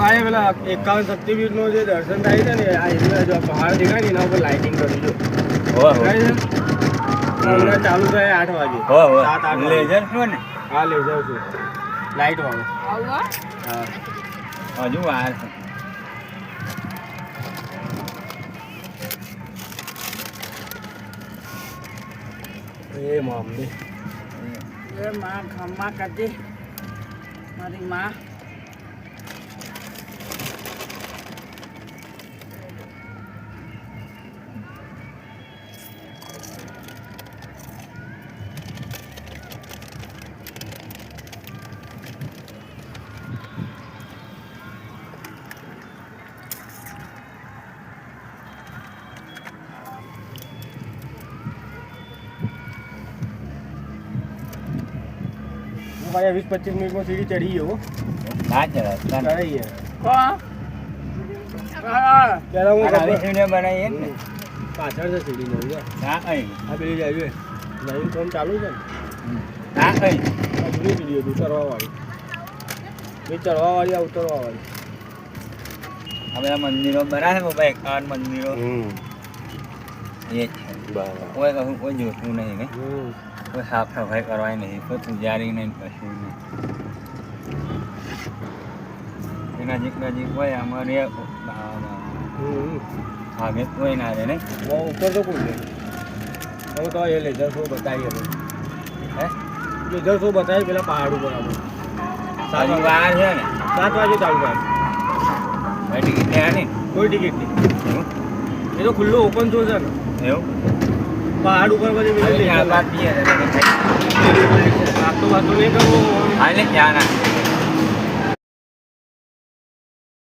ભાઈ પેલા 51 શક્તિપીઠ નું જે દર્શન થાય છે ને આ એરિયા જો પહાડ દેખાય ને એના ઉપર લાઇટિંગ કરી દો દેખાય છે હમણાં ચાલુ થાય 8 વાગે 7-8 લેઝર શું ને હા લેઝર છે લાઇટ વાળો હા હજુ વાર છે એ મામલી એ માં ખમ્મા કરજે મારી માં ભાઈ 20-25 મિનિટમાં સીડી ચડી ગયો ના ચડાય ચડાઈ કોણ પેલા હું બનાવીએ ને પાછળ છે સીડી નવી ના અહીં આ પેલી જાય નવીન કામ ચાલુ છે ને ના અહીં આ જૂની સીડી હતી ઉતરવાવાળી એ ચડવાવાળી આ ઉતરવાવાળી આ બધા મંદિરો બનાવે છે બાબા એકાવન મંદિરો એ જ છે બરાબર કોઈ કશું કોઈ જોતું નહીં ને કોઈ સાફ સફાઈ કરવાની નહીં કોઈ પૂજારી નહીં કશું નહીં એ નજીક હોય અમારે આગે કોઈ ના રહે ને ઉપર તો કોઈ નહીં હવે તો એ લેઝર શો બતાવીએ હે લેઝર શો બતાવી પેલા પહાડ ઉપર આપણે સારી વાર છે ને 7 વાગે ચાલુ થાય ભાઈ ટિકિટ લેવા નહીં કોઈ ટિકિટ નહીં એ તો ખુલ્લો ઓપન શો છે ને એવું પહાડ ઉપર પછી પેલા બાદ વાતો નહીં કરવો હા એટલે ક્યાં ના